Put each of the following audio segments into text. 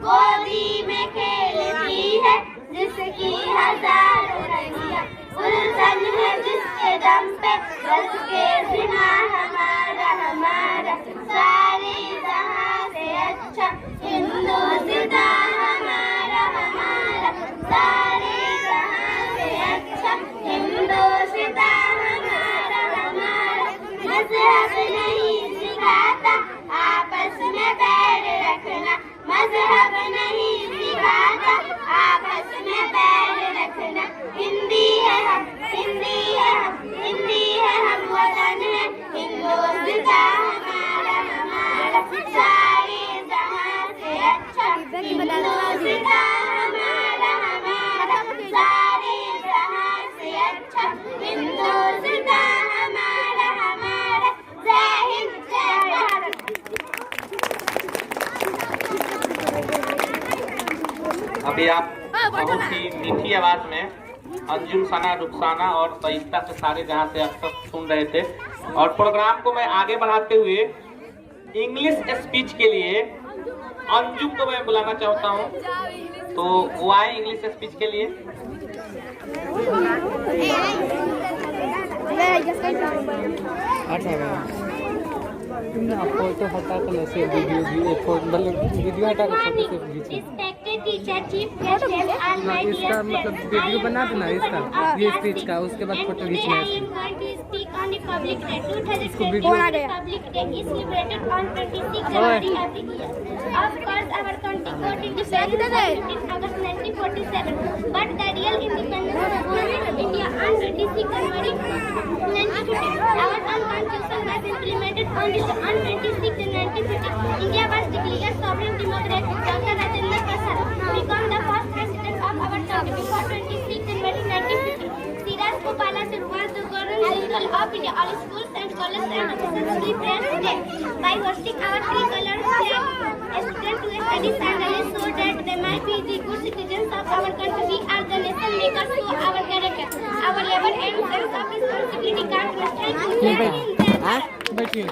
गोदी में खेलती है जिसकी हजारों रंगियां, उलझन है जिसके दम पे बस के बिना हमारा हमारा सारे जहां से अच्छा हिंदुस्तान हमारा हमारा सारे जहां से अच्छा हिंदुस्तान हमारा हमारा। मजहब नहीं सिखाता आपस में बैर रखना, मजहब नहीं सिखाता आपस में बैर रखना। हिंदी है हम, हिंदी है हम, हिंदी है हम, वतन है हिंदुस्तान हमारा हमारा सारे जहां से अच्छा हिंदुस्तान हमारा हमारा सारे जहां से अच्छा हिंदुस्तान हमारा हमारा। जय हिंद जय भारत। अभी आप बहुत ही मीठी आवाज में अंजुम, सना, रुखसाना और सईस्ता के सारे जहां से अक्सर सुन रहे थे। और प्रोग्राम को मैं आगे बढ़ाते हुए इंग्लिश स्पीच के लिए अंजुम को मैं बुलाना चाहता हूं, तो वो आए इंग्लिश स्पीच के लिए। फोटो हटा कर ऐसे वीडियो हटा कर फोटो से खींचे। इसका मतलब वीडियो बना देना इसका, ये स्पीच का, उसके बाद फोटो खींचना है। इसको video on 26 January 1950, India was declared sovereign democratic. Dr. Rajendra Prasad became the first president of our country before 26 January 1950. Siraj Gopala Singh was the Governor General of India. All schools and colleges and offices celebrate today by hosting our three-colored flag. Students to study silently so that they might be the good citizens of our country. We are the nation makers to our character. Our labor and sense of responsibility can't restrain. बैठिए।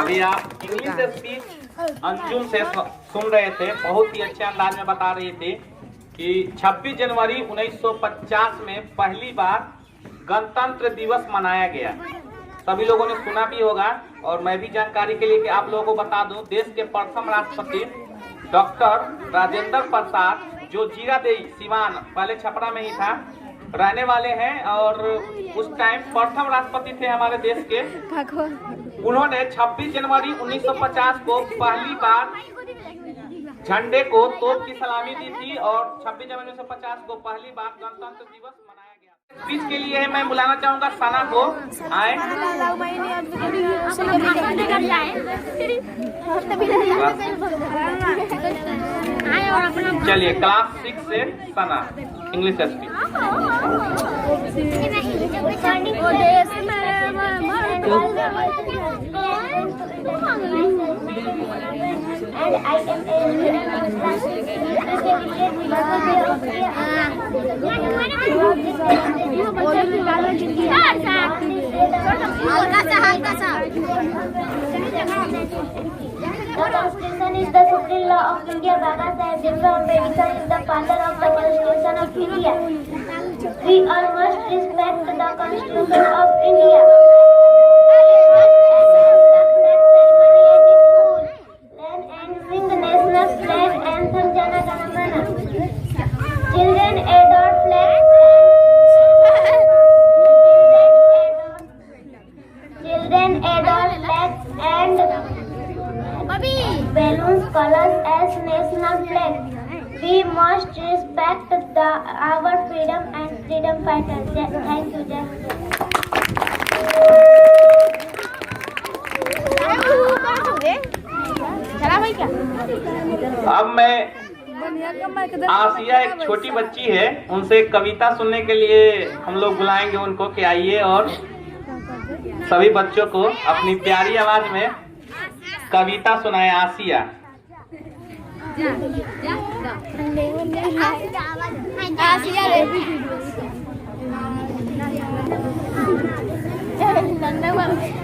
अभी आप English speech Anjum से सुन रहे थे, बहुत ही अच्छे अंदाज में बता रही थी कि 26 जनवरी 1950 में पहली बार गणतंत्र दिवस मनाया गया। सभी लोगों ने सुना भी होगा, और मैं भी जानकारी के लिए कि आप लोगों को बता दूं, देश के प्रथम राष्ट्रपति डॉक्टर राजेंद्र प्रसाद, जो जीरादेई सिवान, पहले छपरा में ही था, रहने वाले हैं और उस टाइम प्रथम राष्ट्रपति थे हमारे देश के। उन्होंने 26 जनवरी 1950 को पहली बार झंडे को तोप की सलामी दी थी और 26 जनवरी 1950 को पहली बार गणतंत्र दिवस मनाया गया। स्पीच के लिए मैं बुलाना चाहूंगा सना को, आए। चलिए क्लास 6 से Sana English speech. And I am a The Constitution is the supreme law of India. Baba Saheb Bhimrao Ambedkar is the father of the Constitution of India. We all must respect the Constitution of India. Learn and sing the national flag anthem Jana Gana Mana. Children adore flags. Children adore flags and balloons colors as national flag. We must respect our freedom and freedom fighters. Thank you, Jai. अब मैं आसिया, एक छोटी बच्ची है, उनसे कविता सुनने के लिए हम लोग बुलाएंगे उनको कि आइए और सभी बच्चों को अपनी प्यारी आवाज में कविता सुनाए। आसिया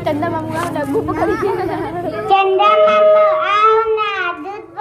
चंदा मामा आओ ना, दूध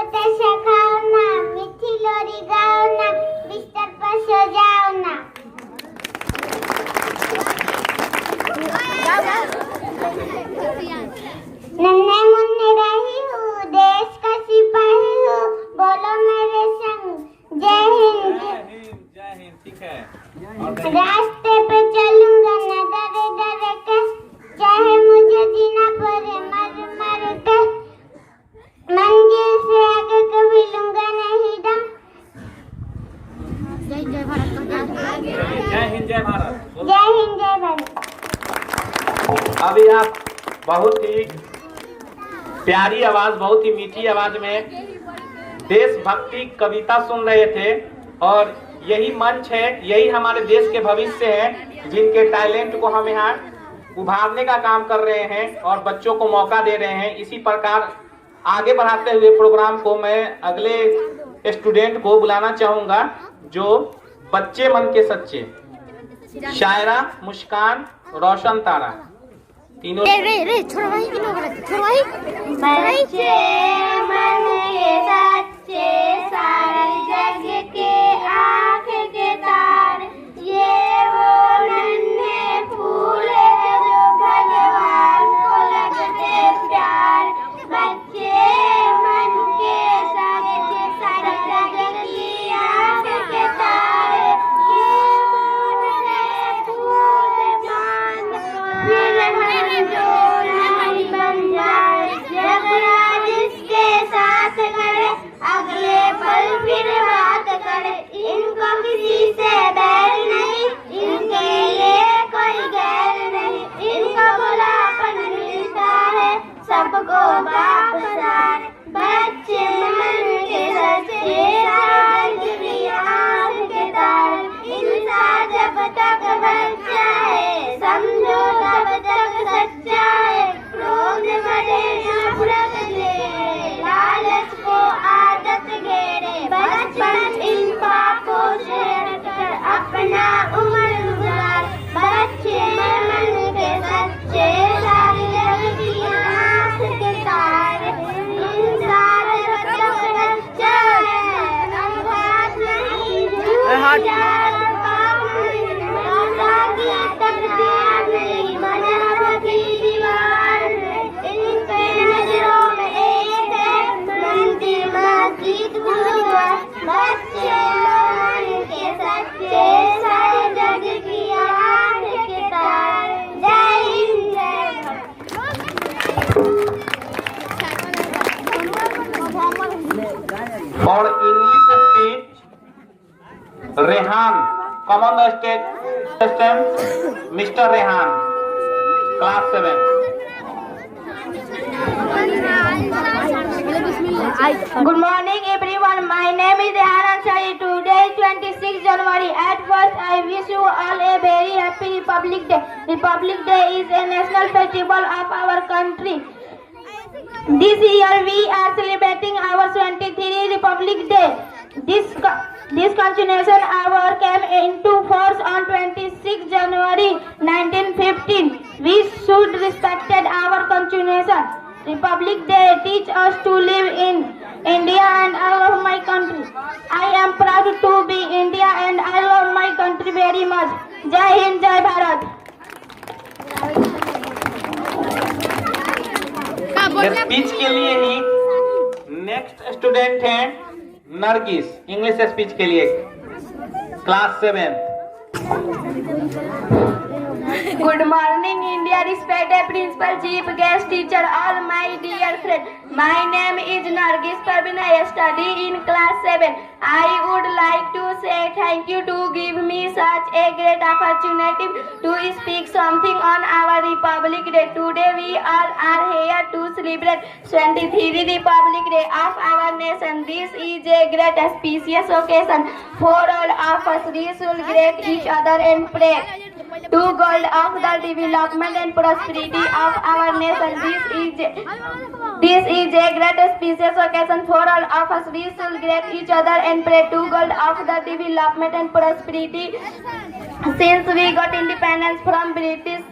बहुत ही प्यारी आवाज, बहुत ही मीठी आवाज में देशभक्ति कविता सुन रहे थे। और यही मंच है, यही हमारे देश के भविष्य है, जिनके टैलेंट को हम यहाँ उभारने का काम कर रहे हैं और बच्चों को मौका दे रहे हैं। इसी प्रकार आगे बढ़ाते हुए प्रोग्राम को मैं अगले स्टूडेंट को बुलाना चाहूंगा, जो बच्चे मन के सच्चे, शायरा, मुस्कान, रोशन तारा, तीनों। बच्चे मन के सच्चे, सारे जग के आँख के तार, ये वो नन्हे फूल है जो भगवान को लगते प्यार। बच्चे मन के सच्चे, सारे जग की आँख के तार, ये वो नन्हे फूल मान, फिर हम जो नहीं बन जाए, जब जिसके साथ करे, अगले पल फिर बात करे। इनको किसी से बैर नहीं, इनके लिए कोई गैर नहीं, इनको बुलापन मिलता है, सबको बाप सारे। बच्चे मन के सच्चे, सारे आँख के तारे, इंसान जब तक बच्चा है, समझो तब तक सच्चा है। क्रोध बढ़े नफरत ले, लालच को आदत घेरे, बचपन इन पापों से हटकर अपना उम्र गुजार। बच्चे मन के सच्चे, सारे जग की आँख के तारे, इंसान जब तक बच्चा है, अवकाश नहीं झूठ जाए, पाप नहीं, माता की तकदीर नहीं, मजहब की दीवार नहीं, इनके नजरों में एक है, मंदिर मस्जिद गुरुद्वारा। बच्चे मन के सच्चे, सारे जग की आँख के तारे। जय हिंद, जय भारत। और English speech Rehan, common state system, mister Rehan, class 7। Good morning everyone, my name is Rehan Ansari. Today is 26 January. At first I wish you all a very happy Republic Day. Republic Day is a national festival of our country. This year we are celebrating our 23rd Republic Day. This Constitution hour came into force on 26 January 1915. We should respect our Constitution. Republic Day teach us to live in India and I love my country. I am proud to be India and I love my country very much. Jai Hind, Jai Bharat. Speech के लिए ही next student हैं Nargis, English speech के लिए, class 7। Good morning India, respected principal, chief guest, teacher, all my dear friends. My name is Nargis Parveen. I study in class 7. I would like to say thank you to give me such a great opportunity to speak something on our Republic Day. Today we all are here to celebrate 23rd Republic Day of our nation. This is a great auspicious occasion for all of us. We should greet each other and pray to God of the development and prosperity of our nation. This is a great auspicious occasion for all of us. We should greet each other and pray to God of the development and prosperity. Since we got independence from British,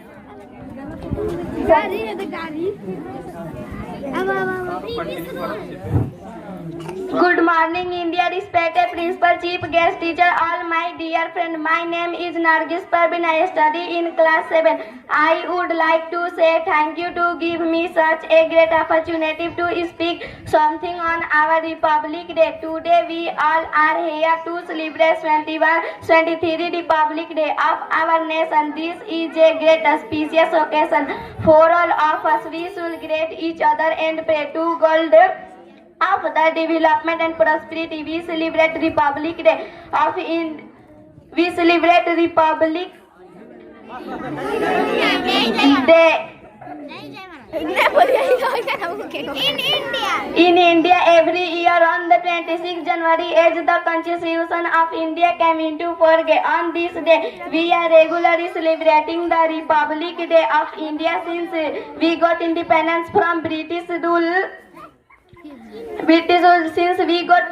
Good morning India, respected principal, chief guest, teacher, all my dear friends. My name is Nargis Parveen. I study in class 7. I would like to say thank you to give me such a great opportunity to speak something on our Republic Day. Today we all are here to celebrate 23rd Republic Day of our nation. This is a great auspicious occasion for all of us. We should greet each other and pray to God of the development and prosperity. We celebrate Republic Day of We celebrate Republic Day. In India, every year on the 26th January, as the Constitution of India came into force, on this day, we are regularly celebrating the Republic Day of India since we got independence from British rule. Since we got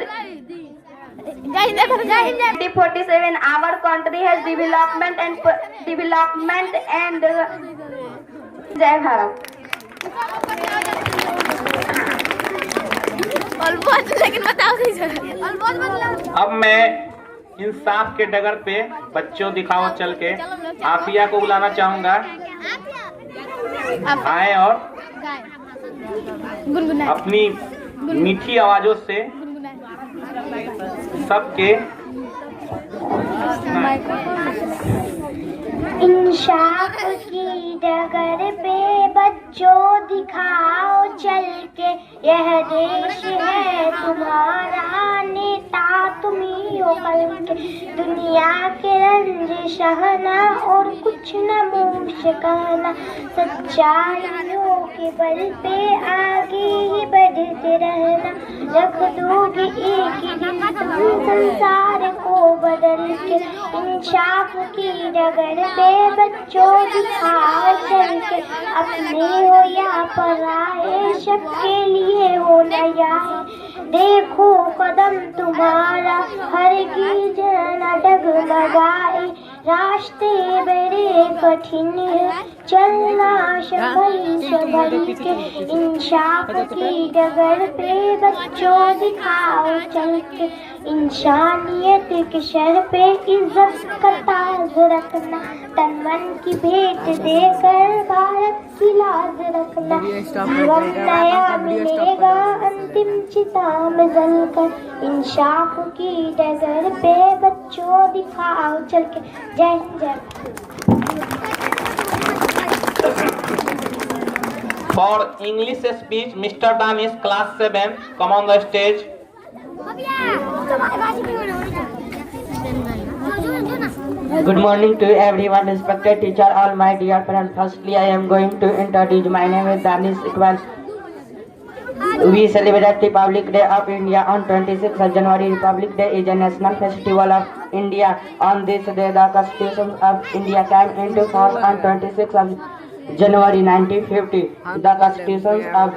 1947, our country has development and Jai Bharat. लेकिन बताओ अब मैं इंसाफ के डगर पे बच्चों दिखाओ चल के आफिया को बुलाना चाहूंगा। आए और अपनी मीठी आवाजों से सबके इंसाफ की डगर पे बच्चों दिखाओ चल के, यह देश है तुम्हारा, नेता तुम्ही हो कल के, दुनिया के रंज सहना और कुछ न मुँह कहना, सच्चाइयों के बल पे आगे ही बढ़ते रहना, रख दोगे एक ही दिन तुम संसार को बदल के, इंसाफ की डगर पे बच्चों दिखाओ चल के, अपने हो या पराए सबके लिए हो नया, देखो कदम तुम्हारा हरगिज़ न डगमगाए, रास्ते बड़े कठिन है चलना संभल के, इंसाफ की डगर पे बच्चों दिखाओ चल के, इंसानियत के सर पे इज्जत का ताज रखना, तन मन की भेंट देकर भारत की लाज रखना, जीवन नया मिलेगा अंतिम चिता में जलकर, इंसाफ की डगर पे बच्चों दिखाओ चल के। जय जय। For English speech, Mr. Danish, class 7, come on the stage. Good morning to everyone, respected teacher, all my dear friends. Firstly, I am going to introduce. My name is Danish Iqbal. We celebrate Republic Day of India on 26th of January. Republic Day is a national festival of India. On this day, the Constitution of India came into force on 26th of January 1950. The Constitution of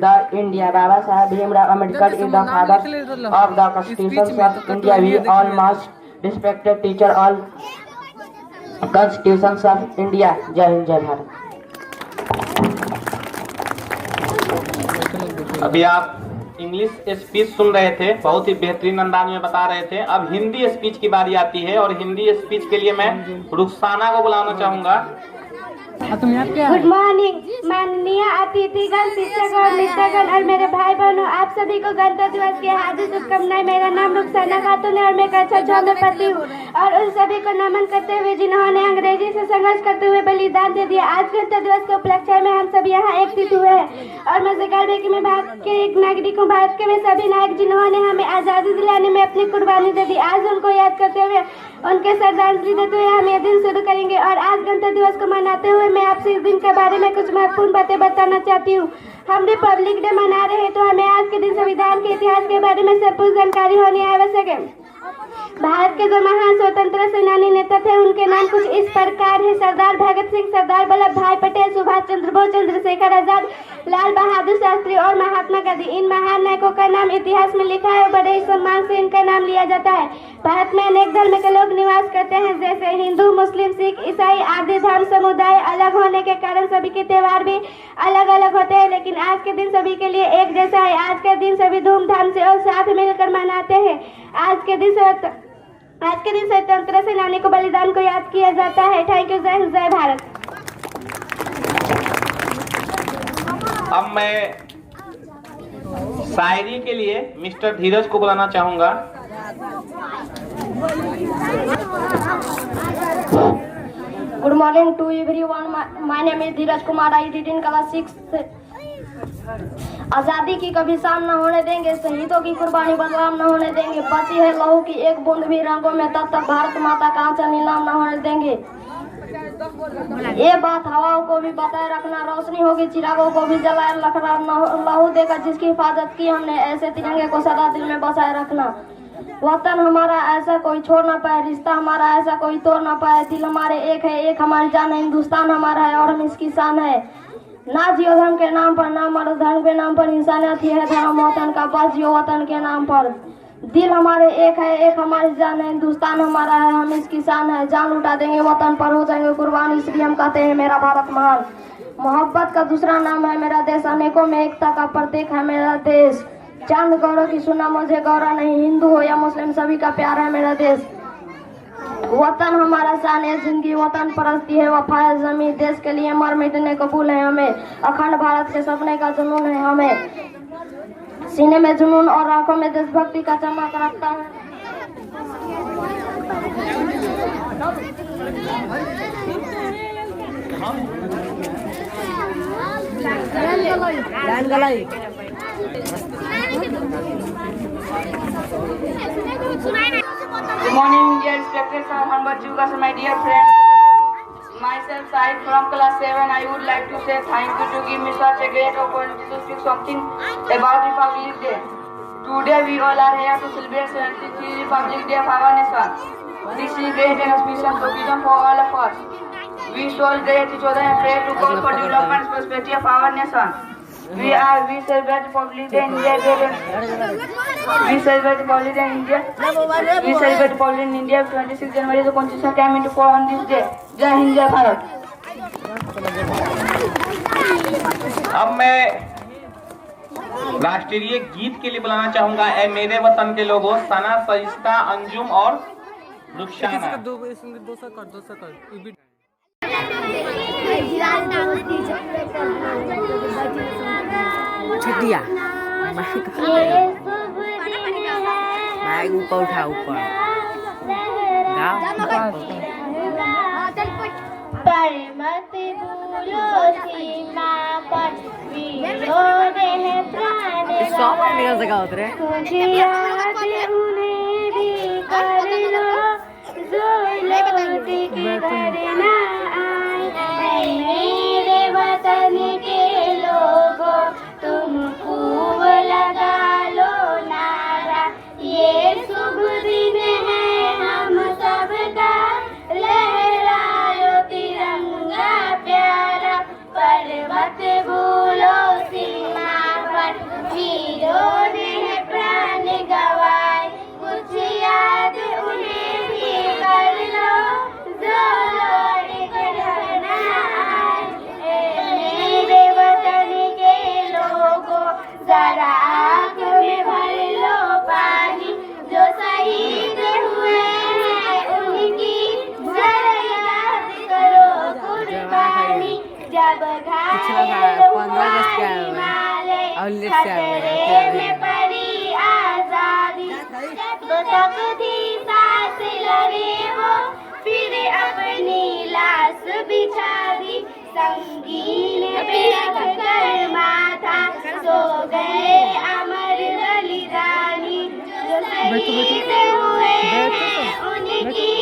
the India, Baba Sahib Bhimrao Ambedkar is the father of the Constitution of India. We all must respected teacher all Constitutions of India. Jai Hind, Jai Bharat. अभी आप English speech सुन रहे थे, बहुत ही बेहतरीन अंदाज में बता रहे थे। अब हिंदी स्पीच की बारी आती है और हिंदी स्पीच के लिए मैं रुखसाना को बुलाना चाहूंगा। गुड मॉर्निंग माननीय अतिथिगण, शिक्षक और मित्रगण और मेरे भाई बहनों, आप सभी को गणतंत्र दिवस की हार्दिक शुभकामनाएं। मेरा नाम रुखसाना खातून है और मैं कक्षा 6 में पढ़ती हूँ और उन सभी को नमन करते हुए जिन्होंने अंग्रेजी से संघर्ष करते हुए बलिदान दे दिया। आज गणतंत्र दिवस के उपलक्ष्य में हम सब यहाँ एकत्रित हुए हैं और मुझे गर्व है कि मैं भारत के एक नागरिक हूँ। भारत के वे सभी नायक जिन्होंने हमें आज़ादी दिलाने में अपनी कुर्बानी दे दी, आज उनको याद करते हुए उनके श्रद्धांजलि देते हुए हम यह दिन शुरू करेंगे। और आज गणतंत्र दिवस को मनाते हुए मैं आपसे इस दिन के बारे में कुछ महत्वपूर्ण बातें बताना चाहती हूँ। हम रिपब्लिक डे मना रहे हैं तो हमें आज के दिन संविधान के इतिहास के बारे में सब कुछ जानकारी होनी आवश्यक है। भारत के जो महान स्वतंत्रता सेनानी नेता थे उनके नाम कुछ इस प्रकार है: सरदार भगत सिंह, सरदार वल्लभ भाई पटेल, सुभाष चंद्र बोस, चंद्रशेखर आजाद, लाल बहादुर शास्त्री और महात्मा गांधी। इन महान नायकों का नाम इतिहास में लिखा है और बड़े ही सम्मान से इनका नाम लिया जाता है। भारत में अनेक धर्म के लोग निवास करते हैं, जैसे हिंदू, मुस्लिम, सिख, ईसाई आदि धर्म समुदाय अलग होने के कारण सभी के त्योहार भी अलग अलग होते हैं, लेकिन आज के दिन सभी के लिए एक जैसा है। आज के दिन सभी धूमधाम से और साथ मिलकर मनाते हैं। आज के दिन स्वतंत्रता सेनानी को बलिदान को याद किया जाता है। Thank you. जय हिंद, जय भारत। अब मैं शायरी के लिए मिस्टर धीरज को बुलाना चाहूंगा। Good morning to everyone, my name is Dheeraj Kumar. I read in class 6। आजादी की कभी शाम न होने देंगे, शहीदों की कुर्बानी बदनाम न होने देंगे, बची है लहू की एक बूंद भी रंगों में, तब तक भारत माता का आंचल नीलाम न होने देंगे। ये बात हवाओं को भी बताए रखना, रोशनी होगी चिरागों को भी जलाए रखना, लहू देकर जिसकी हिफाजत की हमने, ऐसे तिरंगे को सदा दिल में बसाए रखना। वतन हमारा ऐसा कोई छोड़ ना पाए, रिश्ता हमारा ऐसा कोई तोड़ ना पाए, दिल हमारे एक है, एक हमारी जान है, हिंदुस्तान हमारा है और हम इसकी शान है। ना जियो धर्म के नाम पर, ना मरो धर्म के नाम पर, इंसानियत ही है धर्म वतन का, बस जियो वतन के नाम पर। दिल हमारे एक है, एक हमारी जान है, हिंदुस्तान हमारा है, हम इसकी शान है, जान उठा देंगे वतन पर, हो जाएंगे कुर्बान, इसलिए हम कहते हैं मेरा भारत महान। मोहब्बत का दूसरा नाम है मेरा देश, अनेकों में एकता का प्रतीक है मेरा देश। चांद गौरव की सुना मुझे गौरव नहीं, हिंदू हो या मुस्लिम सभी का प्यार है मेरा देश। वतन हमारा शान है, जिंदगी वतन परस्ती है, वफा है जमीन, देश के लिए मर मिटने कबूल है हमें, अखंड भारत के सपने का जुनून है हमें, सीने में जुनून और आंखों में देशभक्ति का चमक रखता है। Good morning, dear respected sir, humble education, my dear friends. Myself, Said from class 7. I would like to say thank you to give me such a great opportunity to speak something about Republic Day. Today we all are here to celebrate 73rd Republic Day of our nation. This is great and auspicious occasion for all of us. We should greet each other and pray to God for development and prosperity of our nation. We celebrate Republic Day in India. We celebrate Republic Day in India. We celebrate Republic in India. 26 January the Constitution came into force on this day. जय हिंद जय भारत। अब मैं राष्ट्रीय गीत के लिए बुलाना चाहूंगा ए मेरे वतन के लोगों, सना, सरिस्ता, अंजुम और रुखसाना। छिटिया माइक ऊपर उठा, ऊपर पर मत भूलो सीमा पर वीरों ने प्राण गवाए, कुछ याद उन्हें भी कर लो, जो लौट के घर ना आए। मेरे वतन के लोगों तुम खूब लगा लो नारा, ये शुभ दिन है हम सबका, लहरायो तिरंगा प्यारा। पर मत भूलो सीमा पर वीरों ने प्राण गवाए, कुछ याद उन्हें भी कर लो, जो लौट के घर ना आए। मेरे वतन के लोगों जरा आँख में भर लो पानी, जो शहीद हुए हैं उनकी जरा याद करो कुर्बानी। जब घायल हुआ हिमालय खतरे में पड़ी आजादी, तब तक थी सांस लड़े वो, फिर अपनी लाश बिछा दी, संगीन पे रख कर माथा सो गए अमर बलिदानी। जो शहीद हुए हैं उनकी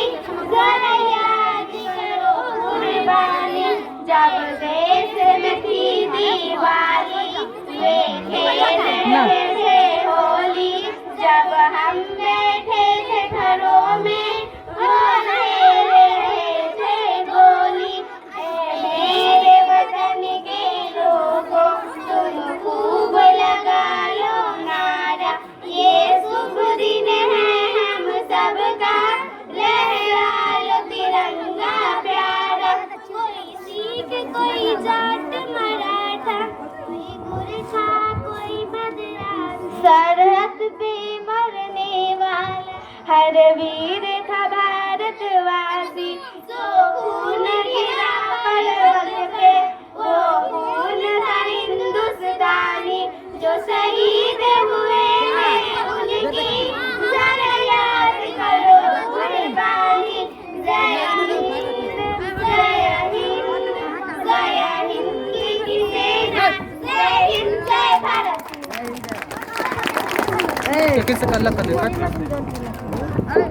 जरा याद करो कुर्बानी। जब देश में थी दिवाली, वे खेल रहे थे होली, जब हम बैठे थे घरों में वो रहे थे गोली। मेरे वतन के लोगों तुम खूब लगा लो नारा, ये शुभ दिन है हम सबका, लहरा लो तिरंगा प्यारा। कोई सिख कोई जाट मराठा, कोई गुरखा कोई मद्रास, सरहद पे मरने वाला हर वीर था भारतवासी। जो खून गिरा पर्वत पे वो खून था हिंदुस्तानी, जो शहीद हुए हैं उनकी जरा याद करो कुर्बानी। जय हिंद जय हिंद जय हिंद की सेना, जय हिंद जय Bharat.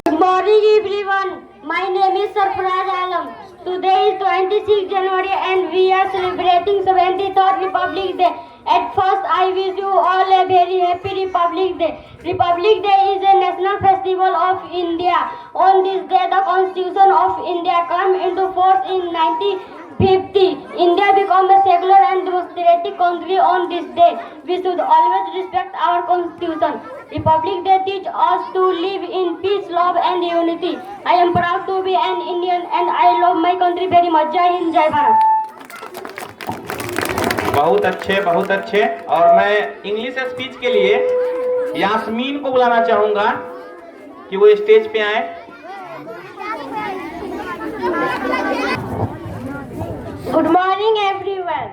Good morning everyone. My name is Sarfaraz Alam. Today is 26 January and we are celebrating 73rd Republic Day. At first, I wish you all a very happy Republic Day. Republic Day is a national festival of India. On this day, the Constitution of India came into force in 1950. India became a secular and democratic country on this day. We should always respect our Constitution. Republic Day teaches us to live in peace, love and unity. I am proud to be an Indian and I love my country very much. Jai Hind, Jai Bharat. बहुत अच्छे, बहुत अच्छे। और मैं English speech के लिए यास्मीन को बुलाना चाहूंगा कि वो स्टेज पे आए। Good morning everyone.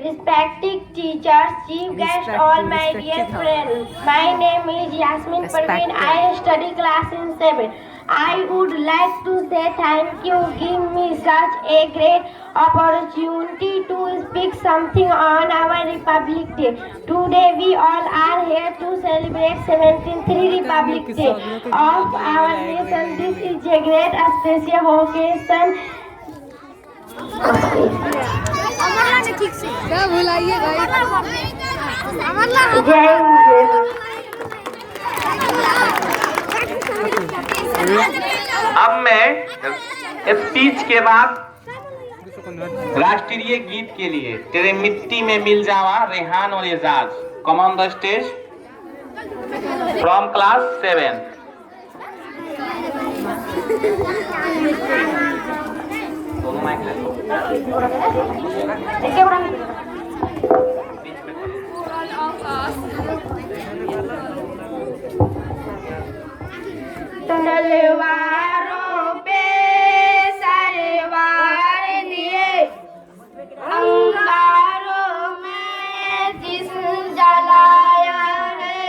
Respected teachers, chief guests, all my dear friends. My name is Yasmin Parveen. I study class in 7. I would like to say thank you give me such a great opportunity to speak something on our Republic Day. Today we all are here to celebrate 73rd Republic Day of our nation. This is a great special occasion. क्या बुलाइए अब मैं speech के बाद राष्ट्रीय गीत के लिए तेरे मिट्टी में मिल जावा रेहान और Ejaz come on the stage from class 7। दोनों माइक ले लो। तलवारों पे सरवार लिए अंगारों में जिस्म जलाया है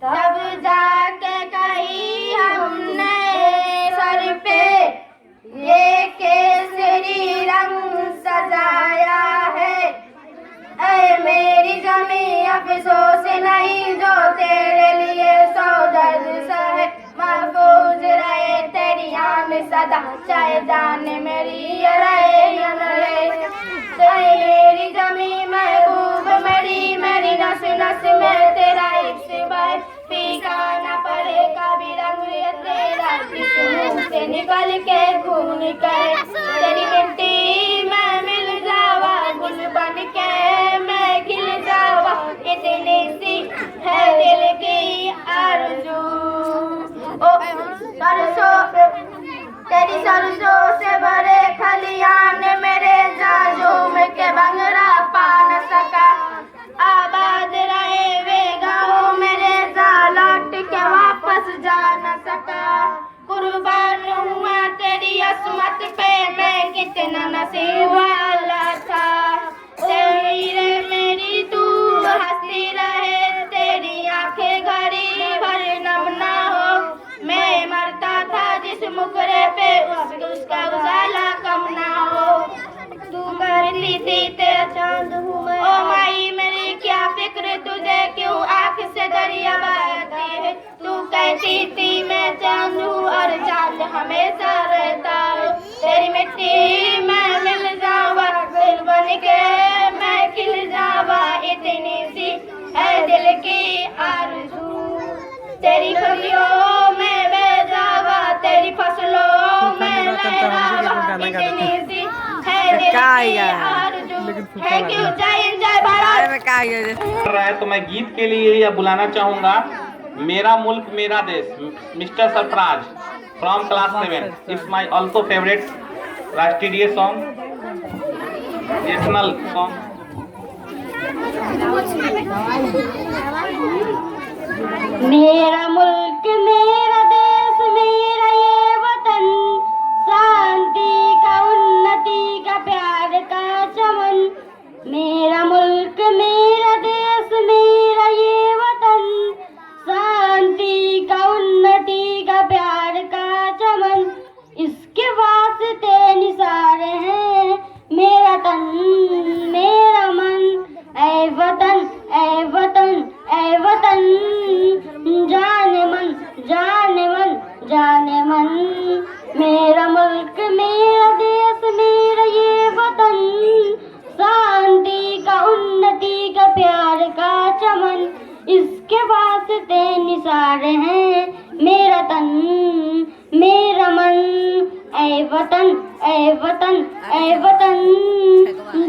तब जाके कही हमने सर पे ये केसरी रंग सजाया है। ऐ मेरी जमी अफसोस नहीं जो तेरे लिए सौ दर्द सहे महफूज रहे तेरी आन सदा चाहे जाने मेरी रहे या न रहे। तेरी मेरी जमी महबूब मेरी नस नस में तेरा इश्क बहे फीका न पड़े कभी रंग ये तेरा जिस्म से निकल के खून निकले तेरी मिट्टी में मिल जावा गुल बन के मैं खिल जावा इतनी सी है दिल की आरज़ू। ओ सरसों तेरी सरसों से भरे खलियान मेरे जाजूम के बंगरा पा न सका आबाद रहे वे गाँव मेरे लौट के वापस जा न सका। कुर्बान हुआ तेरी असमत पे मैं कितना नसीब वाला था। तेरी मेरी तू हंसती रहे तेरी आंखें घड़ी भर नम ना हो। मैं मरता था जिस मुकरे पे उसका उजाला कम ना हो। तू करती थी तेरा चांद हूँ मैं ओ माई मेरी क्या फिक्र तुझे क्यों आँख से दरिया बहती है। तू कहती थी मैं चांद हूँ और चांद हमेशा रहता है। तेरी मिट्टी में मिल जावा दिल बन के मैं खिल जावा इतनी सी है दिल की आरज़ू। तेरी खुशियों में बह जावा तेरी फसलों में लहरावा इतनी सी है दिल की आरज़ू। थैंक यू जय हिंद जय भारत। कर रहा है तो मैं गीत के लिए यह बुलाना चाहूंगा मेरा मुल्क मेरा देश mister Sarfaraz from class 7। It's my also favourite राष्ट्रीय सॉन्ग नेशनल सॉन्ग। मेरा मुल्क मेरा देश मेरा ये वतन शांति का उन्नति का प्यार का चमन। मेरा मुल्क मेरा देश मेरा ये वतन शांति का उन्नति का प्यार का चमन। इसके वास्ते निसार है मेरा तन मेरा मन ऐ वतन इसके वास्ते निसार है मेरा तन मेरा मन। ऐ वतन ऐ वतन ऐ वतन,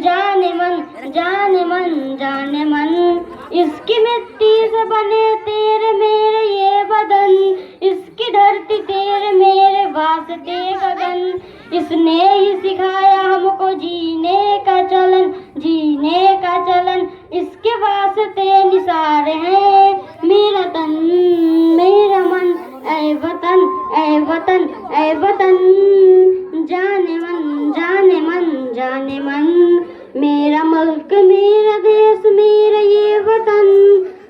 जाने मन जाने मन जाने मन। इसकी मिट्टी से बने तेरे मेरे ये बदन, इसकी धरती तेरे मेरे वास्ते गगन। इसने ही सिखाया हमको जीने का चलन, जीने का चलन। इसके वास्ते निसार है मेरा तन मेरा मन। ऐ वतन ऐ वतन ऐ वतन, जाने मन जाने मन जाने मन। मेरा मुल्क मेरा देश मेरा ये वतन,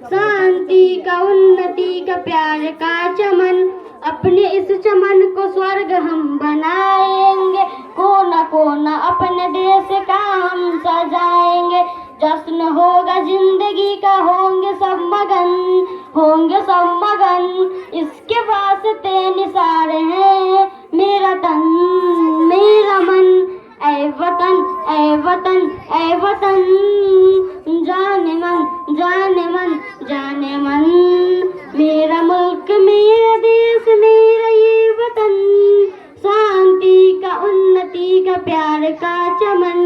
शांति का उन्नति का प्यार का चमन। अपने इस चमन को स्वर्ग हम बनाएंगे, कोना कोना अपने देश का हम सजाएंगे। जश्न होगा जिंदगी का, होंगे सब मगन होंगे सब मगन। इसके वास्ते निसार है मेरा तन मेरा मन। ऐ वतन ऐ वतन ऐ वतन, जाने मन जाने मन जाने मन। मेरा मुल्क मेरा देश मेरा ये वतन, शांति का उन्नति का प्यार का चमन।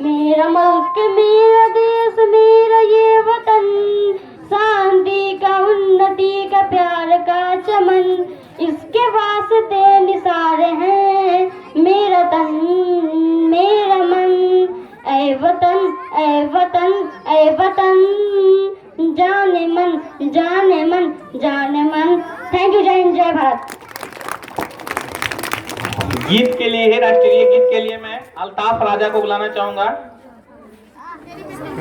मेरा मुल्क मेरा देश मेरा ये वतन, शांति का उन्नति का प्यार का चमन। इसके वास्ते निसार है मेरा तन मेरा मन। ऐ वतन ऐ वतन ऐ वतन, जाने मन जाने मन जाने मन। Thank you. जय हिंद जय भारत। गीत के लिए, राष्ट्रीय गीत के लिए मैं अल्ताफ राजा को बुलाना चाहूंगा।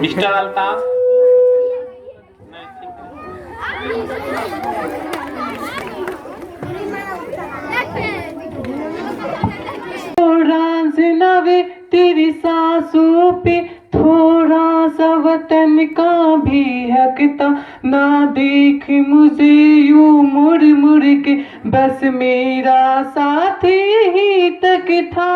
मिस्टर अल्ताफ। थोड़ा जिनावे तेरी सांसों पे, थोड़ा सा वतन का भी हक था। ना देख मुझे यूं मुड़ मुड़ के, बस मेरा साथ ही तक था।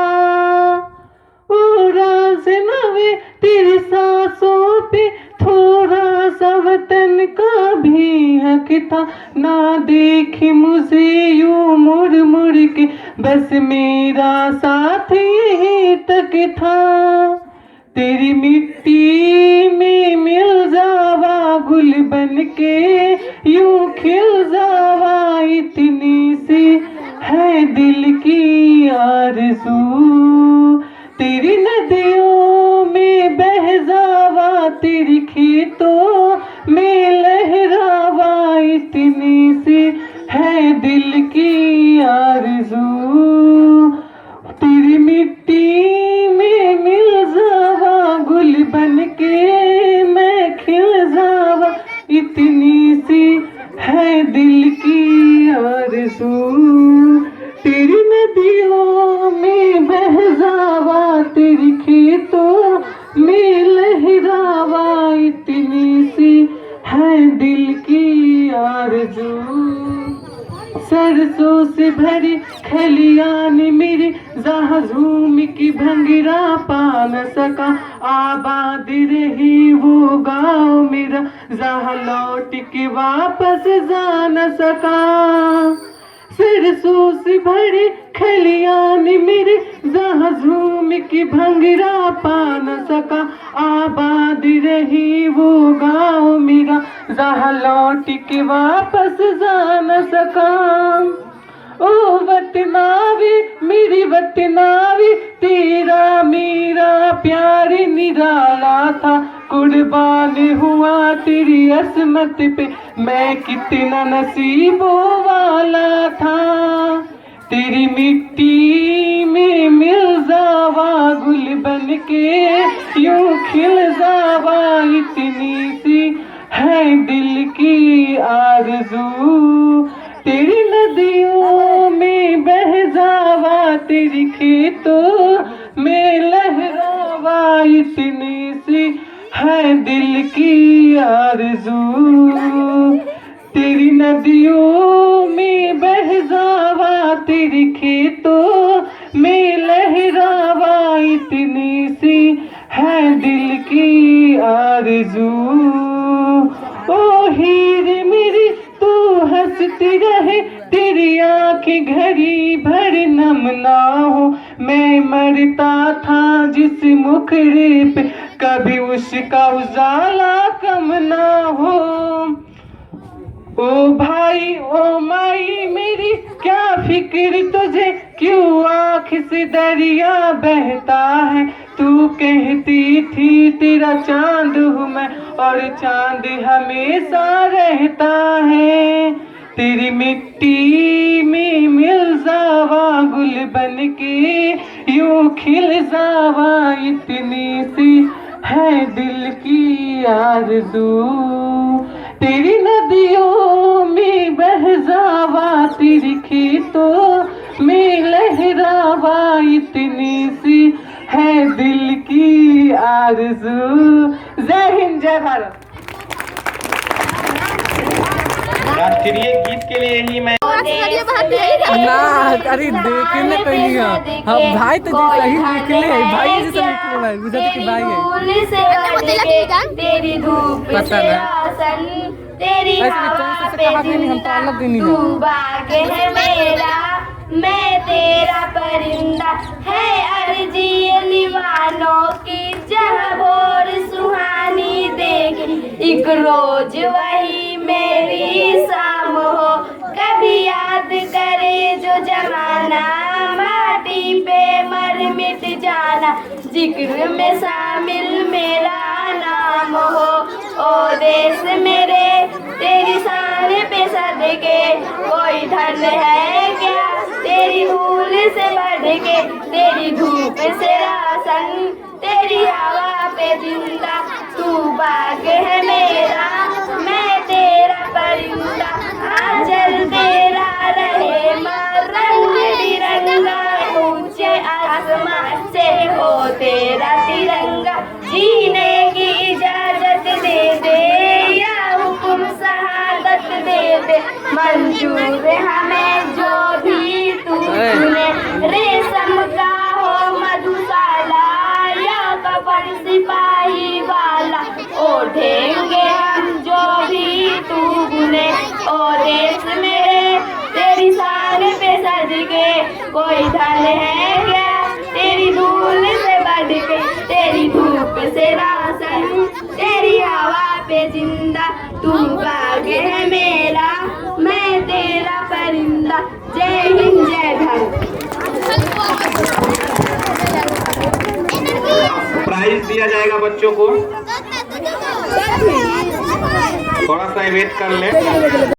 थोड़ा जिनावे तेरी सांसों पे, थोड़ा सा वतन का भी हक था। ना देख मुझे यूं मुड़ मुड़ के, बस मेरा साथ ही तक था। तेरी मिट्टी में मिल जावा गुल बन के, यूं खिल जावा इतनी सी है दिल की आरज़ू। तेरी नदियों में बह जावा, तेरी खेतों में लहरावा इतनी सी है दिल की आरज़ू। तेरी मिट्टी में मिल जावा गुल बन के, मैं खिल जावा इतनी सी है दिल की आरज़ू। तेरी नदियों में बह जावा, तेरी खेतों में लहरावा इतनी सी है दिल की आरज़ू। सरसों से भरी खलियान मेरी, जहाँ झूम की भंगिरा पा न सका। आबाद रही वो गाँव मेरा, जहाँ लौट के वापस जा न सका। सरसों से भरी खलियान मेरे, जहाँ झूम की भंगिरा पा न सका। आबाद रही वो गाँव मेरा, जहाँ लौट के वापस जा न सका। ओ वतनावी मेरी वतनावी, तेरा मेरा प्यार निराला था। कुर्बान हुआ तेरी असमत पे, मैं कितना नसीबों वाला था। तेरी मिट्टी में मिल जावा गुल बन के, यूं खिल जावा इतनी सी है दिल की आरज़ू। तेरी नदियों में बह जावा, तेरी खेतों में लहरावा इतनी सी है दिल की आरज़ू। तेरी नदियों में बह जावा, तेरी खेतों में लहरावा इतनी सी है दिल की आरज़ू। ओ हीर मेरी तू हंसती रहे, तेरी आंखें घड़ी भर नम ना हो। मैं मरता था जिस मुखड़े पे, कभी उसका उजाला कम ना हो। ओ भाई ओ माई मेरी क्या फिक्र तुझे, क्यों आँख से दरिया बहता है। तू कहती थी तेरा चांद हूँ मैं, और चांद हमेशा रहता है। तेरी मिट्टी में मिल जावा गुल बन के, यूं खिल जावा इतनी सी है दिल की आरज़ू। तेरी नदियों में बह जावा, तेरी खेतों में लहरावा इतनी सी है दिल की आरज़ू। जय हिंद जय भारत। राष्ट्रीय गीत के लिए ही मैं ना अरे देखने कहीं हम भाई तो कहीं निकले भाई जैसे निकले भाई मुझे तो कि भाई है तेरी धूप पता से नहीं। रोशन, तेरी ऐसे हवा बच्चों से पे कहा कि नहीं, हम तो अलग ही नहीं तू हैं। भाग्य है मेरा, मैं तेरा परिंदा है अर्जी दीवानों की, जहाँ भोर सुहानी देगी एक रोज वही मेरी शाम हो। कभी याद करे जो जमाना, माटी पे मर मिट जाना, जिक्र में शामिल मेरा नाम हो। ओ देश मेरे तेरी शान पे सदके, कोई धन है क्या तेरी धूल से बढ़ के। तेरी धूप से राशन, तेरी हवा पे जिंदा, तू भाग्य है मेरा, मैं तेरा परिंदा। आंचल तेरा रहे रंग बिरंगा, ऊंचे आसमान से हो तेरा तिरंगा। जीने की इजाजत दे दे या हुक्म शहादत दे दे, मंजूर हमें जो भी तू चुने। रेशम का हो मधुशाला या कपड़ सिपाही वाला, ओढ़ेंगे हम जो भी तू बुने। ओ देश मेरे तेरी शान पे सज के, कोई धन है क्या तेरी धूल से बढ़ के। तेरी धूप से राशन, तेरी हवा पे जिंदा, तू भाग्य है मेरा, मैं तेरा परिंदा। जय हिंद जय भारत। प्राइज दिया जाएगा बच्चों को, थोड़ा सा वेट कर ले।